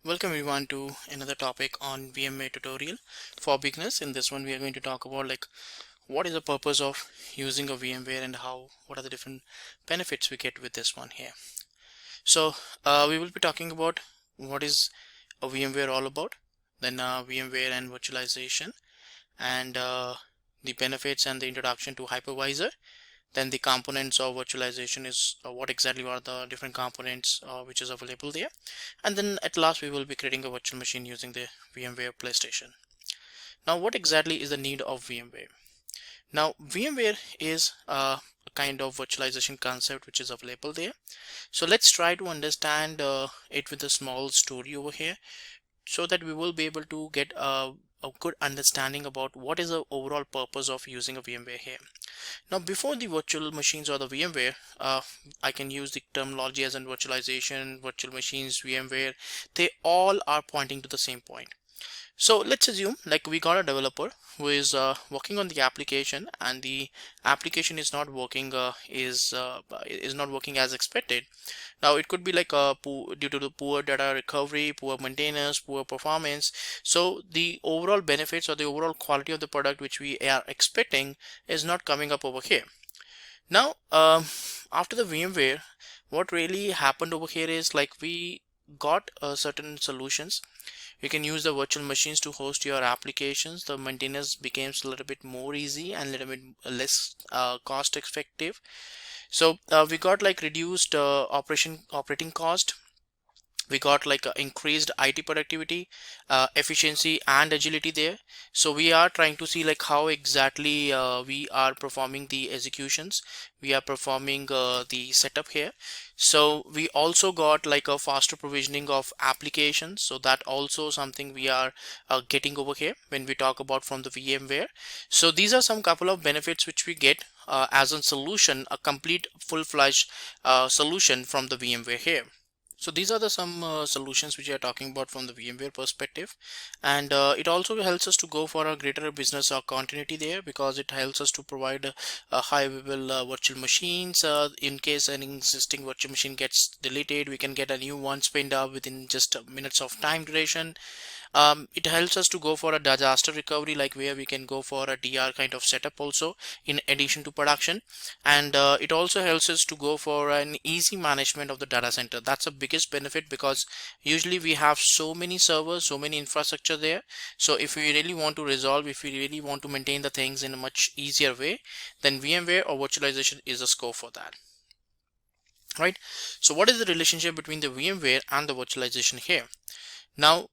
Welcome everyone to another topic on VMware tutorial for beginners. In this one we are going to talk about what is the purpose of using a VMware and what are the different benefits we get with this one here. So we will be talking about what is a VMware all about, then VMware and virtualization, and the benefits and the introduction to hypervisor. Then the components of virtualization is what exactly are the different components which is available there. And then at last we will be creating a virtual machine using the VMware PlayStation. Now what exactly is the need of VMware? Now VMware is a kind of virtualization concept which is available there. So let's try to understand it with a small story over here, so that we will be able to get a good understanding about what is the overall purpose of using a VMware here. Now before the virtual machines or the VMware, I can use the terminology as in virtualization, virtual machines, VMware. They all are pointing to the same point. So let's assume we got a developer who is working on the application, and the application is not working is not working as expected. Now it could be due to the poor data recovery, poor maintenance, poor performance. So the overall benefits or the overall quality of the product which we are expecting is not coming up over here. Now after the VMware, what really happened over here is we got certain solutions. You can use the virtual machines to host your applications. The maintenance becomes a little bit more easy and a little bit less cost effective. So we got reduced operating cost. We got increased IT productivity, efficiency and agility there. So we are trying to see how exactly we are performing the executions, we are performing the setup here. So we also got a faster provisioning of applications. So that also something we are getting over here when we talk about from the VMware. So these are some couple of benefits which we get as a solution, a complete full-fledged solution from the VMware here. So these are the some solutions which we are talking about from the VMware perspective, and it also helps us to go for a greater business continuity there, because it helps us to provide high available virtual machines. In case an existing virtual machine gets deleted, we can get a new one spinned up within just minutes of time duration. It helps us to go for a disaster recovery, where we can go for a DR kind of setup also in addition to production. And it also helps us to go for an easy management of the data center. That's the biggest benefit, because usually we have so many servers, so many infrastructure there. So if we really want to resolve, if we really want to maintain the things in a much easier way, then VMware or virtualization is a scope for that. Right. So what is the relationship between the VMware and the virtualization here? Now,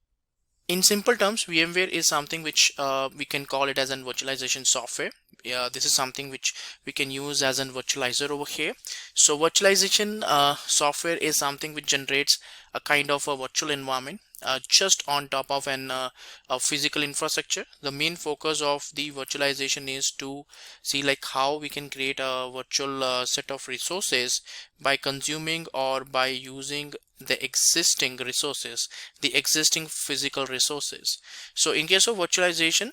in simple terms, VMware is something which we can call it as an virtualization software. This is something which we can use as an virtualizer over here. So virtualization software is something which generates a kind of a virtual environment just on top of a physical infrastructure. The main focus of the virtualization is to see how we can create a virtual set of resources by consuming or by using the existing resources, the existing physical resources. So in case of virtualization,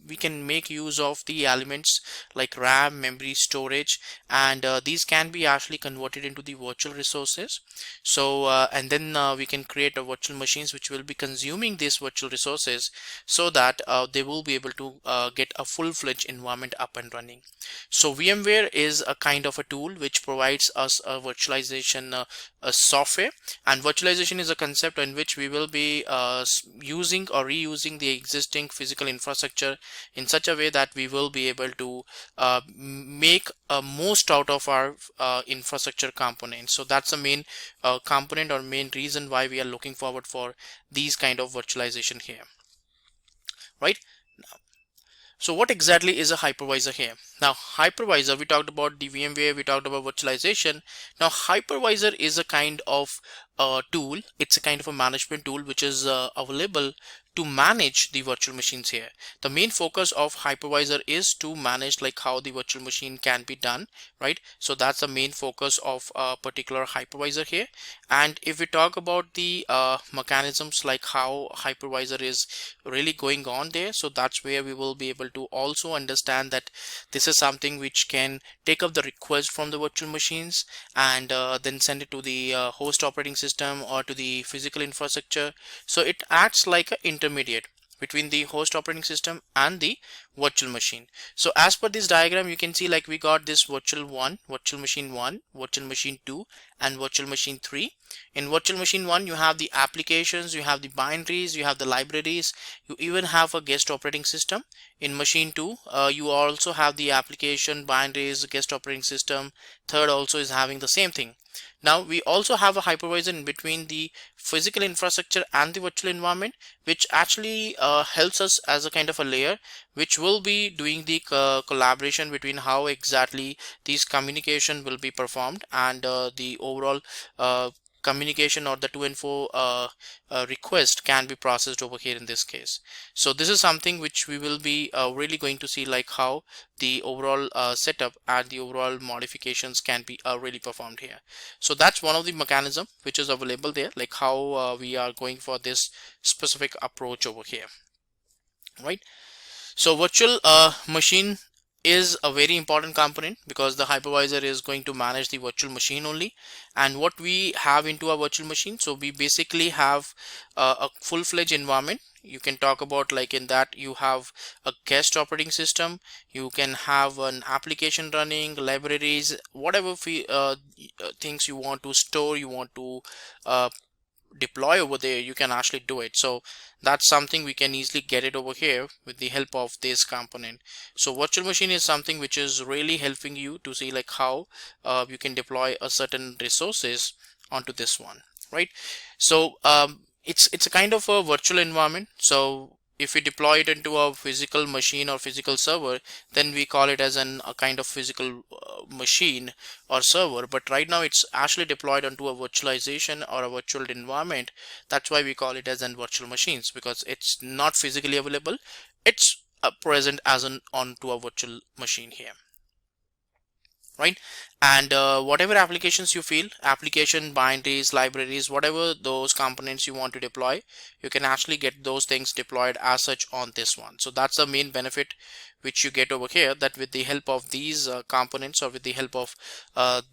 we can make use of the elements like RAM, memory, storage, and these can be actually converted into the virtual resources. So and then we can create a virtual machines which will be consuming these virtual resources, so that they will be able to get a full-fledged environment up and running. So VMware is a kind of a tool which provides us a virtualization a software, and virtualization is a concept in which we will be using or reusing the existing physical infrastructure in such a way that we will be able to make most out of our infrastructure components. So that's the main component or main reason why we are looking forward for these kind of virtualization here, right? So what exactly is a hypervisor here? Now hypervisor, we talked about the VMware, we talked about virtualization. Now hypervisor is a kind of tool. It's a kind of a management tool which is available to manage the virtual machines here. The main focus of hypervisor is to manage like how the virtual machine can be done, right? So that's the main focus of a particular hypervisor here. And if we talk about the mechanisms, like how hypervisor is really going on there, so that's where we will be able to also understand that this is something which can take up the request from the virtual machines and then send it to the host operating system or to the physical infrastructure. So it acts like an intermediate between the host operating system and the virtual machine. So as per this diagram, you can see like we got this virtual machine 1, virtual machine 2, and virtual machine 3. In virtual machine 1, you have the applications, you have the binaries, you have the libraries, you even have a guest operating system. In machine 2, you also have the application, binaries, guest operating system. Third also is having the same thing. Now we also have a hypervisor in between the physical infrastructure and the virtual environment, which actually helps us as a kind of a layer, which will be doing the collaboration between how exactly these communication will be performed and the overall communication or the to and fro request can be processed over here in this case. So this is something which we will be really going to see, like how the overall setup and the overall modifications can be really performed here. So that's one of the mechanism which is available there, like how we are going for this specific approach over here, right? So virtual machine is a very important component because the hypervisor is going to manage the virtual machine only. And what we have into a virtual machine, so we basically have a full-fledged environment. You can talk about like in that you have a guest operating system, you can have an application running, libraries, whatever things you want to store, you want to uh, deploy over there, you can actually do it. So that's something we can easily get it over here with the help of this component. So virtual machine is something which is really helping you to see like how you can deploy a certain resources onto this one, right? So it's a kind of a virtual environment. So if we deploy it into a physical machine or physical server, then we call it as a kind of physical machine or server. But right now it's actually deployed onto a virtualization or a virtual environment. That's why we call it as an virtual machines, because it's not physically available. It's present as an onto a virtual machine here, right? And whatever applications you feel, application, binaries, libraries, whatever those components you want to deploy, you can actually get those things deployed as such on this one. So that's the main benefit which you get over here, that with the help of these components or with the help of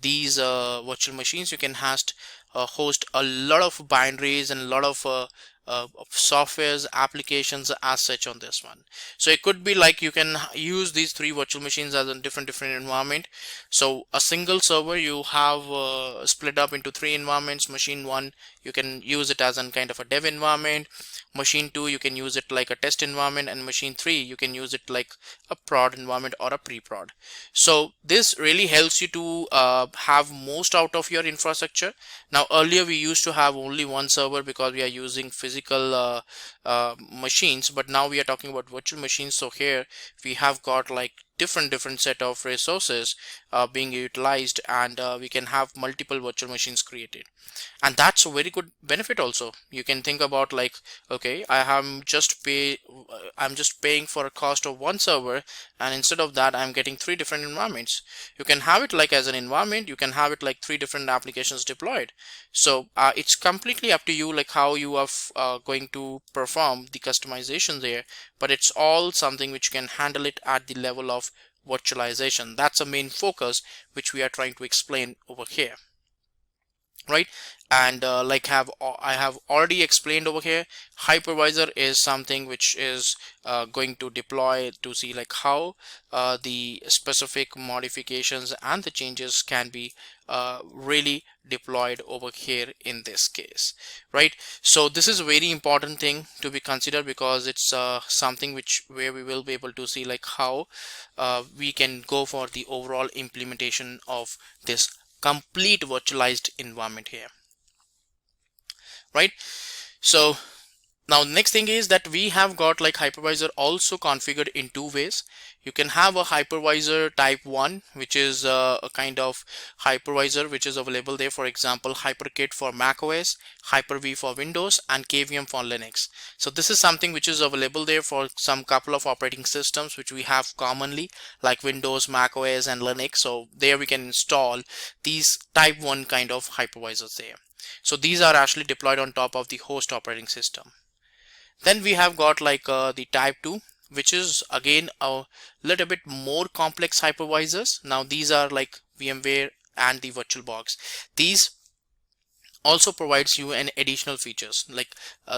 these virtual machines, you can host a lot of binaries and a lot of softwares, applications as such on this one. So it could be like you can use these three virtual machines as a different environment. So a single server you have split up into three environments. Machine 1, you can use it as a kind of a dev environment. Machine 2, you can use it like a test environment, and machine 3, you can use it like a prod environment or a pre-prod. So this really helps you to have most out of your infrastructure. Now earlier we used to have only one server because we are using physical machines, but now we are talking about virtual machines. So here we have got like different set of resources being utilized, and we can have multiple virtual machines created. And that's a very good benefit also. You can think about like, okay, I'm just paying for a cost of one server, and instead of that I'm getting three different environments. You can have it like as an environment, you can have it like three different applications deployed. So it's completely up to you like how you are going to perform the customization there, but it's all something which can handle it at the level of virtualization. That's a main focus which we are trying to explain over here, right? And I have already explained over here, hypervisor is something which is going to deploy to see like how the specific modifications and the changes can be really deployed over here in this case, right? So this is a very important thing to be considered, because it's something where we will be able to see like how we can go for the overall implementation of this complete virtualized environment here, right? So now next thing is that we have got like hypervisor also configured in two ways. You can have a hypervisor type 1, which is a kind of hypervisor which is available there. For example, HyperKit for macOS, Hyper-V for Windows, and KVM for Linux. So this is something which is available there for some couple of operating systems which we have commonly, like Windows, macOS, and Linux. So there we can install these type 1 kind of hypervisors there. So these are actually deployed on top of the host operating system. Then we have got like the type 2, which is again a little bit more complex hypervisors. Now these are like VMware and the VirtualBox. These also provides you an additional features, like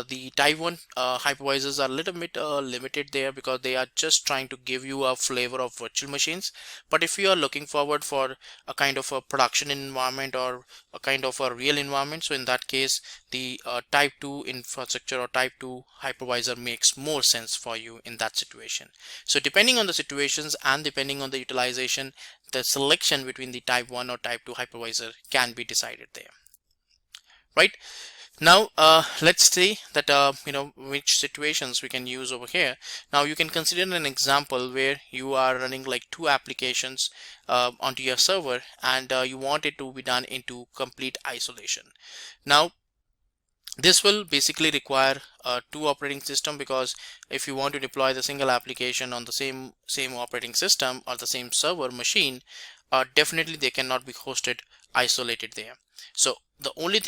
the type 1 hypervisors are a little bit limited there because they are just trying to give you a flavor of virtual machines. But if you are looking forward for a kind of a production environment or a kind of a real environment, so in that case the type 2 infrastructure or type 2 hypervisor makes more sense for you in that situation. So depending on the situations and depending on the utilization, the selection between the type 1 or type 2 hypervisor can be decided there. Right now, let's see that which situations we can use over here. Now you can consider an example where you are running like 2 applications onto your server, and you want it to be done into complete isolation. Now this will basically require 2 operating system, because if you want to deploy the single application on the same operating system or the same server machine, definitely they cannot be hosted isolated there. So the only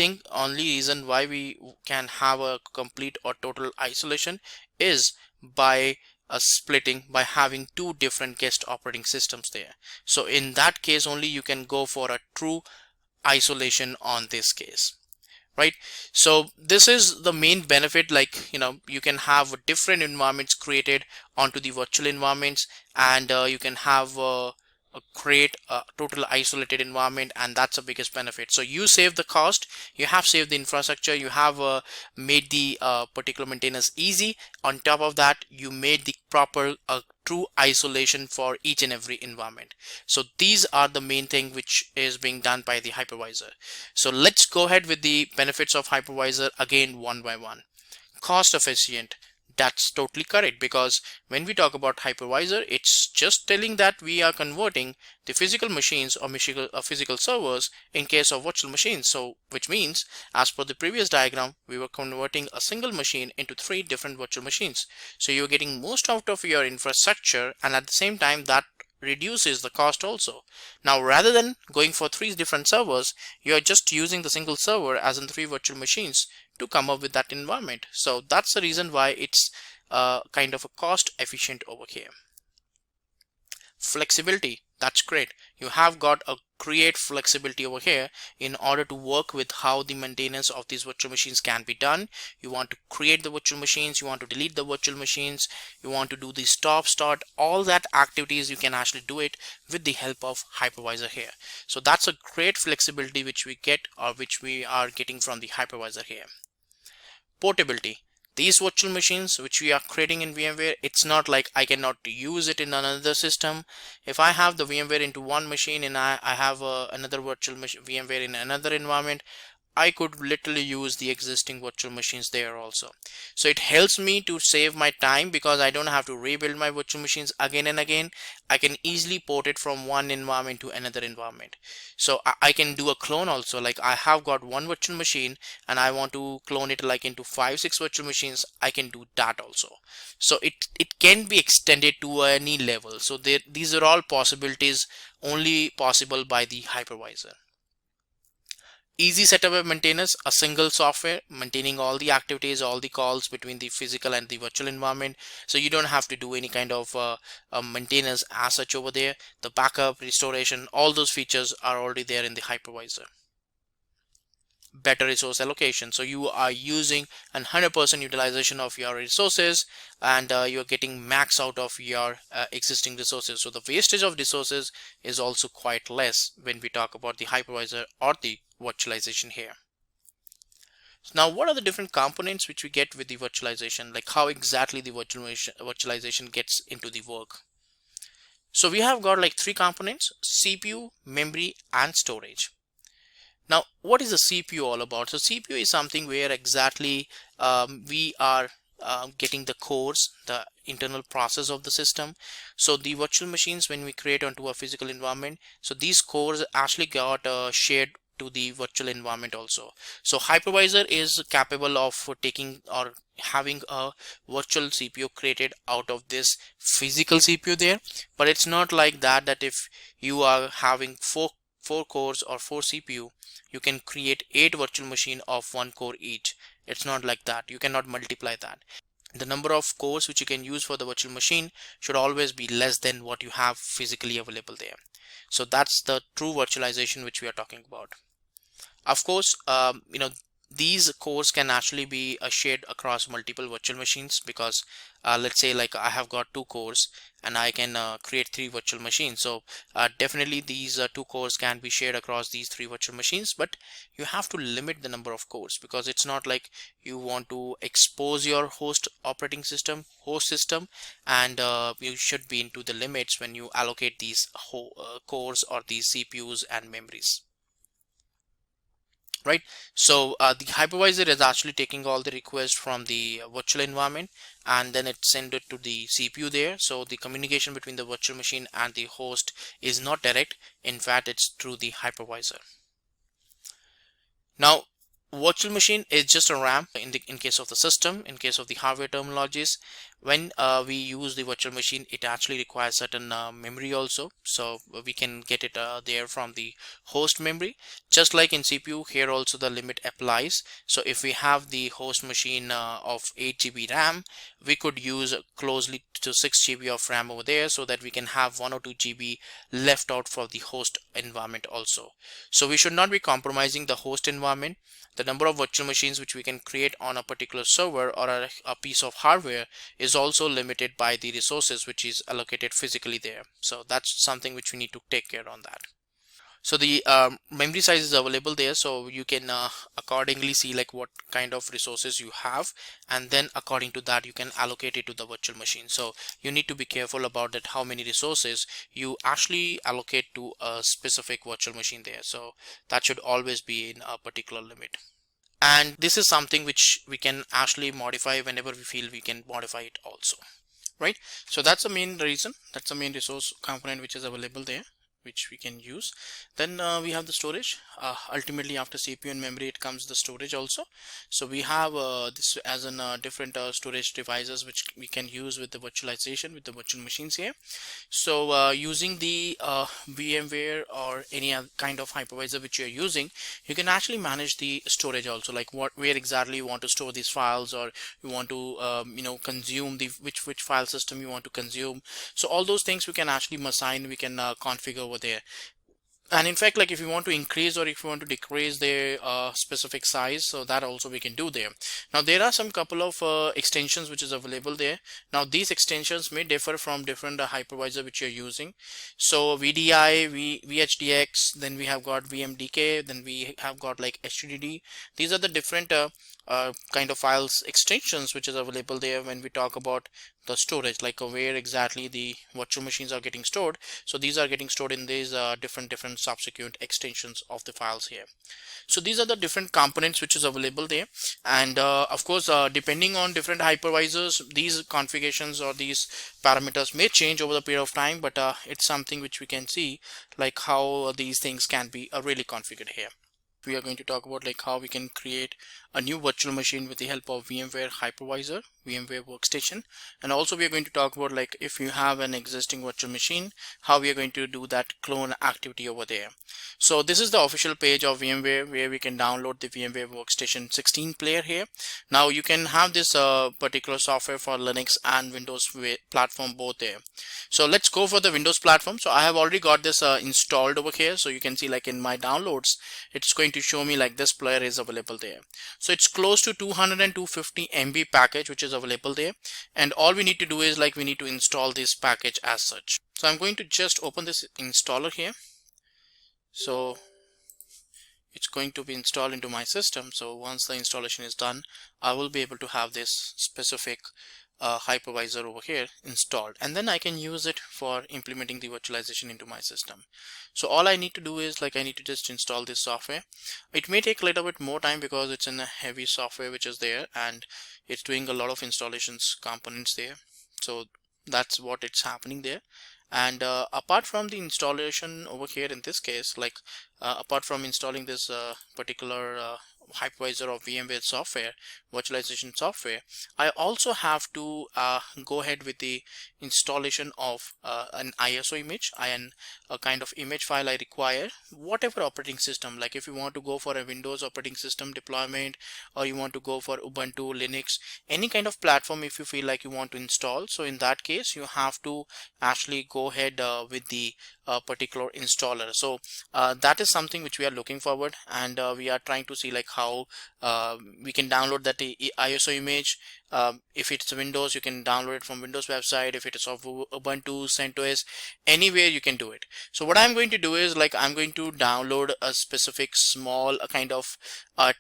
reason why we can have a complete or total isolation is by splitting, by having 2 different guest operating systems there. So in that case only you can go for a true isolation on this case. Right, so this is the main benefit, like you can have different environments created onto the virtual environments, and you can have create a total isolated environment, and that's the biggest benefit. So you save the cost, you have saved the infrastructure, you have made the particular maintenance easy. On top of that, you made the proper true isolation for each and every environment. So these are the main thing which is being done by the hypervisor. So let's go ahead with the benefits of hypervisor again one by one. Cost efficient. That's totally correct, because when we talk about hypervisor, it's just telling that we are converting the physical machines or physical servers in case of virtual machines. So which means, as per the previous diagram, we were converting a single machine into 3 different virtual machines. So you're getting most out of your infrastructure, and at the same time that reduces the cost also. Now rather than going for 3 different servers, you're just using the single server as in 3 virtual machines to come up with that environment. So that's the reason why it's kind of a cost efficient over here. Flexibility, that's great. You have got a great flexibility over here in order to work with how the maintenance of these virtual machines can be done. You want to create the virtual machines, you want to delete the virtual machines, you want to do the stop, start, all that activities, you can actually do it with the help of hypervisor here. So that's a great flexibility which we get, or which we are getting from the hypervisor here. Portability. These virtual machines which we are creating in VMware, it's not like I cannot use it in another system. If I have the VMware into one machine and I have another virtual VMware in another environment, I could literally use the existing virtual machines there also. So it helps me to save my time, because I don't have to rebuild my virtual machines again and again. I can easily port it from one environment to another environment. So I can do a clone also, like I have got one virtual machine and I want to clone it like into 5-6 virtual machines. I can do that also. So it can be extended to any level. So these are all possibilities only possible by the hypervisor. Easy setup of maintenance, a single software maintaining all the activities, all the calls between the physical and the virtual environment. So you don't have to do any kind of maintenance as such over there. The backup, restoration, all those features are already there in the hypervisor. Better resource allocation. So you are using 100% utilization of your resources, and you're getting max out of your existing resources. So the wastage of resources is also quite less when we talk about the hypervisor or the virtualization here. Now, what are the different components which we get with the virtualization? Like how exactly the virtualization gets into the work? So we have got like 3 components: CPU, memory, and storage. Now, what is the CPU all about? So CPU is something where exactly we are getting the cores, the internal process of the system. So the virtual machines, when we create onto a physical environment, so these cores actually got shared to the virtual environment also. So hypervisor is capable of taking or having a virtual CPU created out of this physical CPU there, but it's not like that, that if you are having four cores or four CPU, you can create 8 virtual machine of 1 core each. It's not like that. You cannot multiply that. The number of cores which you can use for the virtual machine should always be less than what you have physically available there. So that's the true virtualization which we are talking about. Of course, these cores can actually be shared across multiple virtual machines, because let's say like I have got 2 cores and I can create 3 virtual machines. So definitely these 2 cores can be shared across these 3 virtual machines, but you have to limit the number of cores, because it's not like you want to expose your host operating system, host system, and you should be into the limits when you allocate these cores or these CPUs and memories. Right. So the hypervisor is actually taking all the requests from the virtual environment, and then it send it to the CPU there. So the communication between the virtual machine and the host is not direct. In fact, it's through the hypervisor. Now, virtual machine is just a RAM in case of the system. In case of the hardware terminologies, when we use the virtual machine, it actually requires certain memory also. So we can get it there from the host memory. Just like in CPU, here also the limit applies. So if we have the host machine of 8 GB RAM, we could use closely to 6 GB of RAM over there, so that we can have 1 or 2 GB left out for the host environment also. So we should not be compromising the host environment. The number of virtual machines which we can create on a particular server or a piece of hardware is also limited by the resources which is allocated physically there. So that's something which we need to take care on that. So the memory size is available there, so you can accordingly see like what kind of resources you have, and then according to that you can allocate it to the virtual machine. So you need to be careful about that, how many resources you actually allocate to a specific virtual machine there. So that should always be in a particular limit. And this is something which we can actually modify whenever we feel we can modify it also. Right. So that's the main reason, that's the main resource component which is available there, which we can use. Then we have the storage. Ultimately, after CPU and memory, it comes the storage also. So we have this as in different storage devices which we can use with the virtualization, with the virtual machines here. So using the VMware or any other kind of hypervisor which you're using, you can actually manage the storage also, like where exactly you want to store these files, or you want to consume the which file system you want to consume. So all those things we can actually assign, we can configure over there. And in fact, like if you want to increase or if you want to decrease the specific size, so that also we can do there. Now there are some couple of extensions which is available there. Now these extensions may differ from different hypervisor which you're using. So VDI, VHDX, then we have got VMDK, then we have got like HDD. These are the different kind of files extensions which is available there when we talk about the storage, like where exactly the virtual machines are getting stored. So these are getting stored in these different subsequent extensions of the files here. So these are the different components which is available there. And of course, depending on different hypervisors, these configurations or these parameters may change over the period of time, but it's something which we can see like how these things can be really configured here. We are going to talk about like how we can create a new virtual machine with the help of VMware Hypervisor, VMware Workstation. And also we are going to talk about like if you have an existing virtual machine, how we are going to do that clone activity over there. So this is the official page of VMware where we can download the VMware Workstation 16 player here. Now you can have this particular software for Linux and Windows platform both there. So let's go for the Windows platform. So I have already got this installed over here. So you can see like in my downloads, it's going to show me like this player is available there. So it's close to 200 and 250 MB package which is available there, and all we need to do is like we need to install this package as such. So I'm going to just open this installer here. So it's going to be installed into my system. So once the installation is done, I will be able to have this specific hypervisor over here installed, and then I can use it for implementing the virtualization into my system. So all I need to do is, like, I need to just install this software. It may take a little bit more time because it's in a heavy software which is there, and it's doing a lot of installations components there. So that's what it's happening there. And apart from the installation over here, in this case, like apart from installing this particular hypervisor of VMware software, virtualization software, I also have to go ahead with the installation of an ISO image and a kind of image file I require, whatever operating system. Like if you want to go for a Windows operating system deployment, or you want to go for Ubuntu, Linux, any kind of platform, if you feel like you want to install, so in that case you have to actually go ahead with the particular installer. So that is something which we are looking forward, and we are trying to see like how we can download that ISO image. If it's Windows, you can download it from Windows website. If it is of Ubuntu, CentOS, anywhere you can do it. So what I'm going to do is, like, I'm going to download a specific small kind of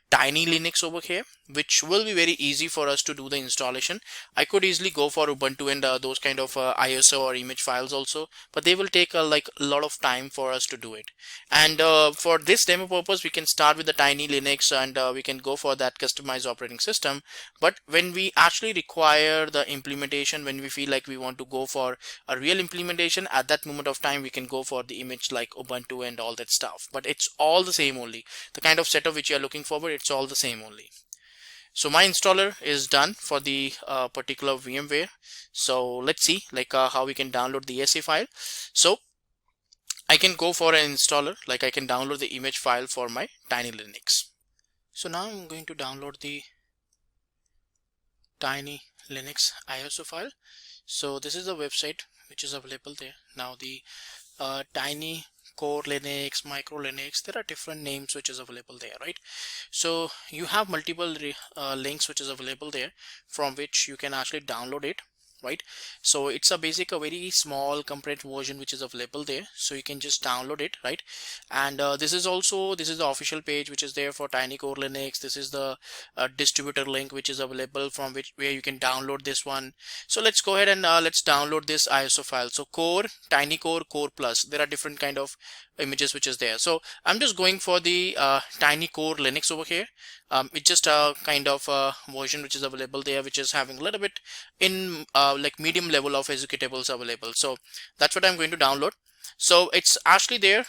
tiny Linux over here, which will be very easy for us to do the installation. I could easily go for Ubuntu and those kind of ISO or image files also, but they will take like a lot of time for us to do it. And for this demo purpose, we can start with the tiny Linux, and we can go for that customized operating system. But when we actually require the implementation, when we feel like we want to go for a real implementation, at that moment of time we can go for the image like Ubuntu and all that stuff. But it's all the same only. The kind of setup which you are looking forward, it's all the same only. So my installer is done for the particular VMware. So let's see like how we can download the ESC file. So I can go for an installer, like I can download the image file for my tiny Linux. So now I'm going to download the tiny Linux ISO file. So this is the website which is available there. Now the tiny core Linux, micro Linux, there are different names which is available there, right? So you have multiple links which is available there from which you can actually download it, right? So it's a very small compressed version which is available there, so you can just download it, right? And this is the official page which is there for tiny core Linux. This is the distributor link which is available from where you can download this one. So let's go ahead and let's download this ISO file. So core, tiny core, core plus, there are different kind of images which is there. So I'm just going for the tiny core Linux over here. It's just a kind of version which is available there, which is having a little bit in like medium level of executables available. So that's what I'm going to download. So it's actually there.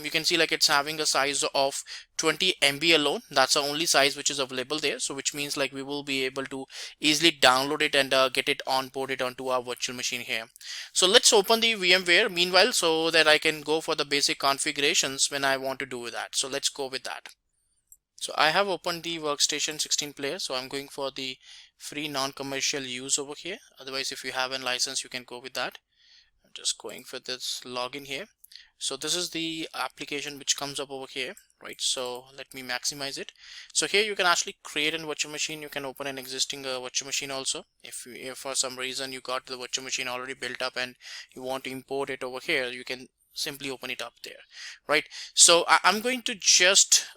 You can see like it's having a size of 20 MB alone. That's the only size which is available there. So which means like we will be able to easily download it and get it onboarded onto our virtual machine here. So let's open the VMware meanwhile, so that I can go for the basic configurations when I want to do that. So let's go with that. So I have opened the Workstation 16 player. So I'm going for the free non-commercial use over here. Otherwise, if you have a license, you can go with that. I'm just going for this login here. So this is the application which comes up over here, right? So let me maximize it. So here you can actually create a virtual machine. You can open an existing virtual machine also. If for some reason you got the virtual machine already built up and you want to import it over here, you can simply open it up there, right? So I'm going to just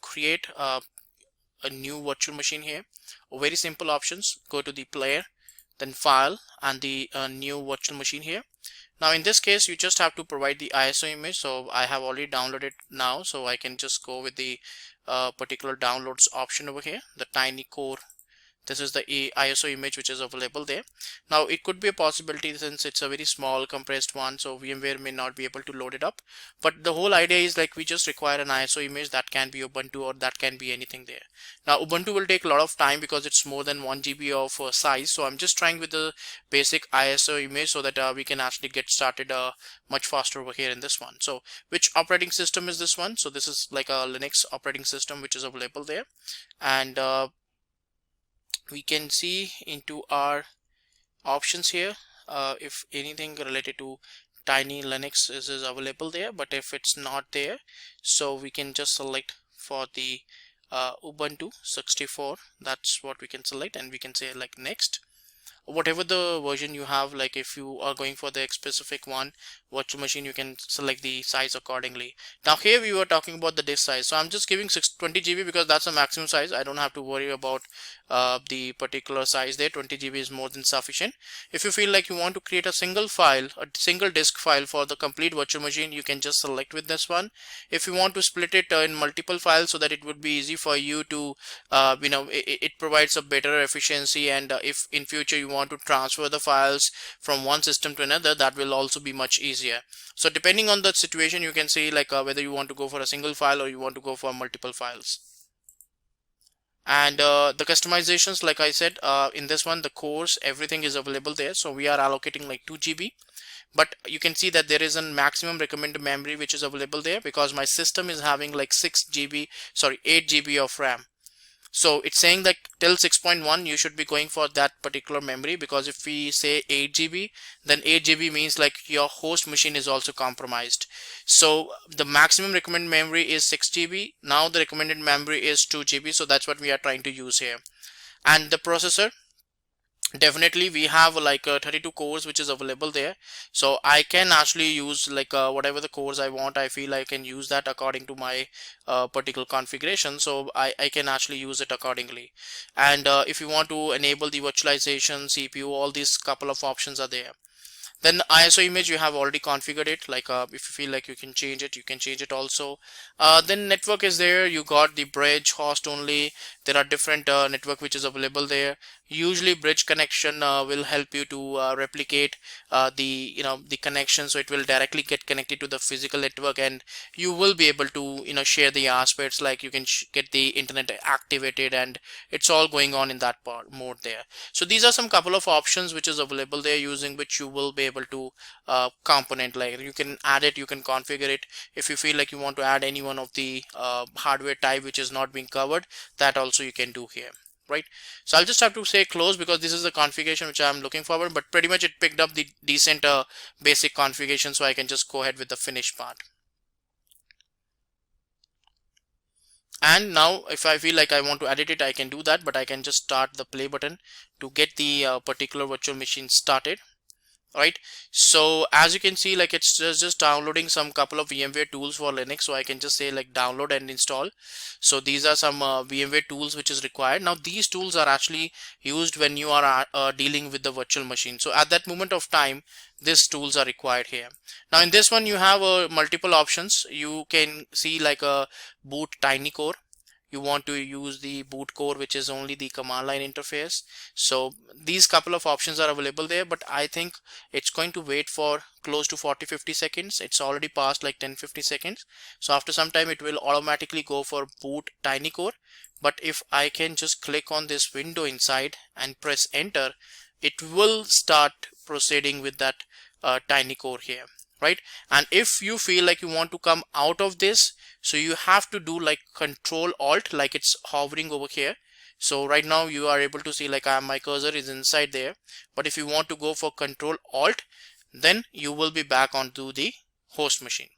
create a new virtual machine here. Very simple options. Go to the player, then file, and the new virtual machine here. Now in this case you just have to provide the ISO image. So I have already downloaded now, so I can just go with the particular downloads option over here, the tiny core. This is the ISO image which is available there. Now it could be a possibility, since it's a very small compressed one, so VMware may not be able to load it up. But the whole idea is like we just require an ISO image. That can be Ubuntu or that can be anything there. Now Ubuntu will take a lot of time because it's more than 1 GB of size. So I'm just trying with the basic ISO image so that we can actually get started much faster over here in this one. So which operating system is this one? So this is like a Linux operating system which is available there. And we can see into our options here if anything related to tiny Linux is available there. But if it's not there, so we can just select for the Ubuntu 64. That's what we can select, and we can say like next. whatever the version you have, like if you are going for the specific one virtual machine, you can select the size accordingly. Now here we were talking about the disk size, so I'm just giving 620 GB because that's the maximum size. I don't have to worry about the particular size there. 20 GB is more than sufficient. If you feel like you want to create a single file, a single disk file for the complete virtual machine, you can just select with this one. If you want to split it in multiple files so that it would be easy for you to it provides a better efficiency, and if in future you want to transfer the files from one system to another, that will also be much easier. So depending on the situation, you can see like whether you want to go for a single file or you want to go for multiple files. And the customizations, like I said, in this one, the cores, everything is available there. So we are allocating like 2 GB, but you can see that there is a maximum recommended memory which is available there because my system is having like 8 GB of RAM. So it's saying that till 6.1 you should be going for that particular memory, because if we say 8 GB, then 8 GB means like your host machine is also compromised. So the maximum recommended memory is 6 GB. Now the recommended memory is 2 GB. So that's what we are trying to use here. And the processor, definitely we have like 32 cores which is available there. So I can actually use like whatever the cores I want. I feel I can use that according to my particular configuration, so I can actually use it accordingly. And if you want to enable the virtualization, CPU, all these couple of options are there. Then ISO image, you have already configured it. Like if you feel like you can change it, you can change it also. Then network is there. You got the bridge, host only. There are different network which is available there. Usually bridge connection will help you to replicate the connection, so it will directly get connected to the physical network, and you will be able to share the aspects, like you can get the internet activated, and it's all going on in that part mode there. So these are some couple of options which is available there, using which you will be able to component, like you can add it, you can configure it. If you feel like you want to add any one of the hardware type which is not being covered, that also you can do here, right? So I'll just have to say close because this is the configuration which I'm looking forward, but pretty much it picked up the decent basic configuration, so I can just go ahead with the finish part. And now if I feel like I want to edit it, I can do that, but I can just start the play button to get the particular virtual machine started. Right, so as you can see, like it's just downloading some couple of VMware tools for Linux, so I can just say like download and install. So these are some VMware tools which is required. Now these tools are actually used when you are dealing with the virtual machine, so at that moment of time these tools are required here. Now in this one you have multiple options. You can see like a boot tiny core. You want to use the boot core, which is only the command line interface. So these couple of options are available there, but I think it's going to wait for close to 40-50 seconds. It's already passed like 10-50 seconds. So after some time it will automatically go for boot tiny core. But if I can just click on this window inside and press enter, it will start proceeding with that tiny core here, right? And if you feel like you want to come out of this, so you have to do like Control Alt, like it's hovering over here. So right now you are able to see like my cursor is inside there, but if you want to go for Control Alt, then you will be back onto the host machine.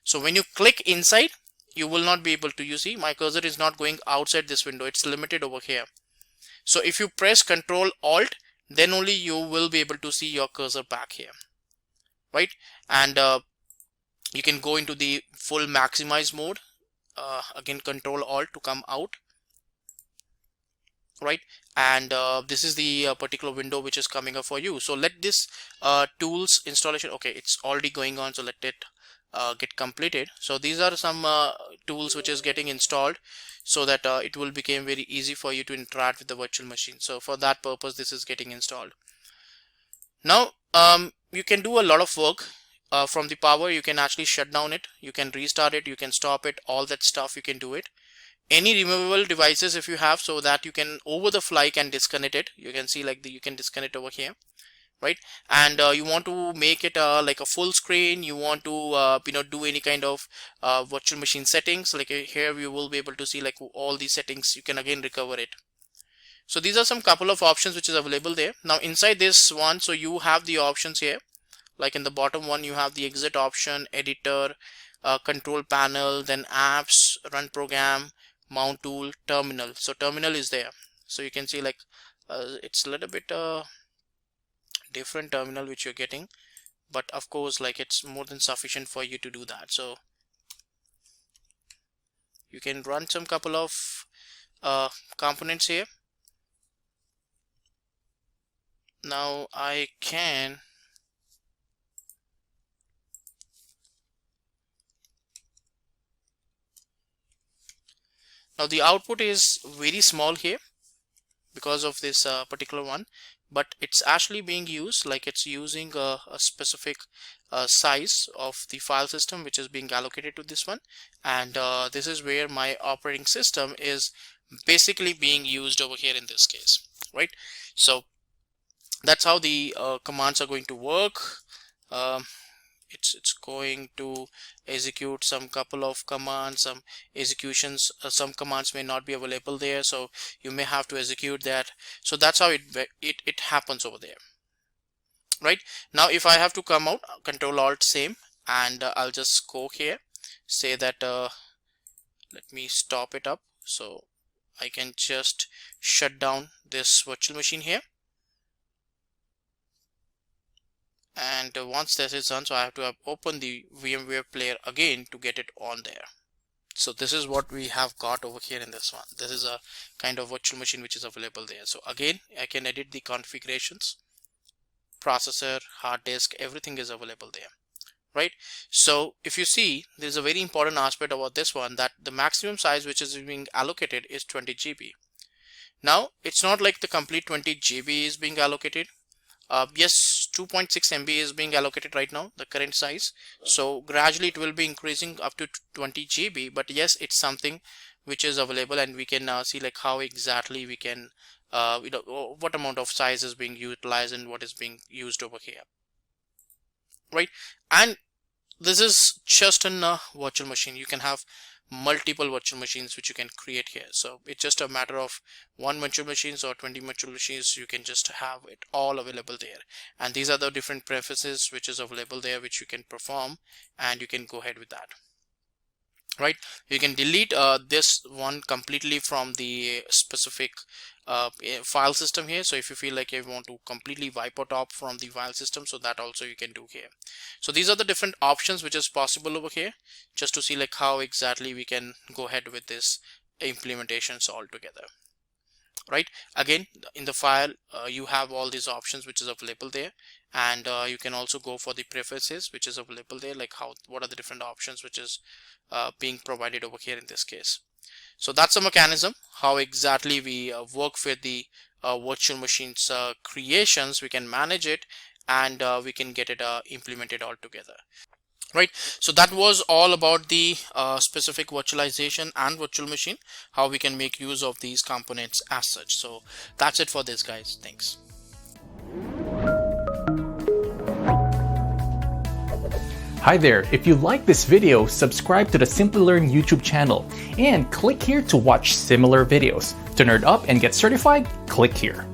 So when you click inside, you will not be able to, you see my cursor is not going outside this window, it's limited over here. So if you press Control Alt, then only you will be able to see your cursor back here, right? And you can go into the full maximize mode, again Control Alt to come out, right? And this is the particular window which is coming up for you. So let this tools installation, okay, it's already going on, so let it get completed. So these are some tools which is getting installed, so that it will become very easy for you to interact with the virtual machine. So for that purpose this is getting installed. Now you can do a lot of work from the power. You can actually shut down it, you can restart it, you can stop it, all that stuff you can do it. Any removable devices if you have, so that you can over the fly can disconnect it. You can see like you can disconnect over here, right? And you want to make it like a full screen, you want to do any kind of virtual machine settings, like here you will be able to see like all these settings, you can again recover it. So these are some couple of options which is available there. Now inside this one, so you have the options here, like in the bottom one you have the exit option, editor, control panel, then apps, run program, mount tool, terminal. So terminal is there, so you can see like it's a little bit different terminal which you're getting, but of course like it's more than sufficient for you to do that. So you can run some couple of components here. Now now the output is very small here because of this particular one, but it's actually being used, like it's using a specific size of the file system which is being allocated to this one, and this is where my operating system is basically being used over here in this case, right? So that's how the commands are going to work. It's going to execute some couple of commands, some executions, some commands may not be available there, so you may have to execute that. So that's how it happens over there, right? Now if I have to come out, Control Alt same, and I'll just go here, say that let me stop it up so I can just shut down this virtual machine here. And once this is done, so I have to open the VMware player again to get it on there. So this is what we have got over here in this one. This is a kind of virtual machine which is available there. So again, I can edit the configurations, processor, hard disk, everything is available there, right? So if you see, there's a very important aspect about this one, that the maximum size which is being allocated is 20 GB. Now it's not like the complete 20 GB is being allocated. Yes, 2.6 MB is being allocated right now, the current size. So gradually it will be increasing up to 20 GB, but yes, it's something which is available, and we can see like how exactly we can what amount of size is being utilized and what is being used over here, right? And this is just a virtual machine. You can have multiple virtual machines which you can create here. So it's just a matter of 1 virtual machines or 20 virtual machines. You can just have it all available there, and these are the different preferences which is available there which you can perform, and you can go ahead with that, right? You can delete this one completely from the specific file system here. So if you feel like you want to completely wipe out top from the file system, so that also you can do here. So these are the different options which is possible over here, just to see like how exactly we can go ahead with this implementations altogether, right? Again, in the file you have all these options which is available there, and you can also go for the preferences which is available there, like what are the different options which is being provided over here in this case. So that's a mechanism how exactly we work with the virtual machines creations. We can manage it, and we can get it implemented all together, right? So that was all about the specific virtualization and virtual machine, how we can make use of these components as such. So that's it for this, guys. Thanks. Hi there, if you like this video, subscribe to the Simplilearn YouTube channel and click here to watch similar videos. To nerd up and get certified, click here.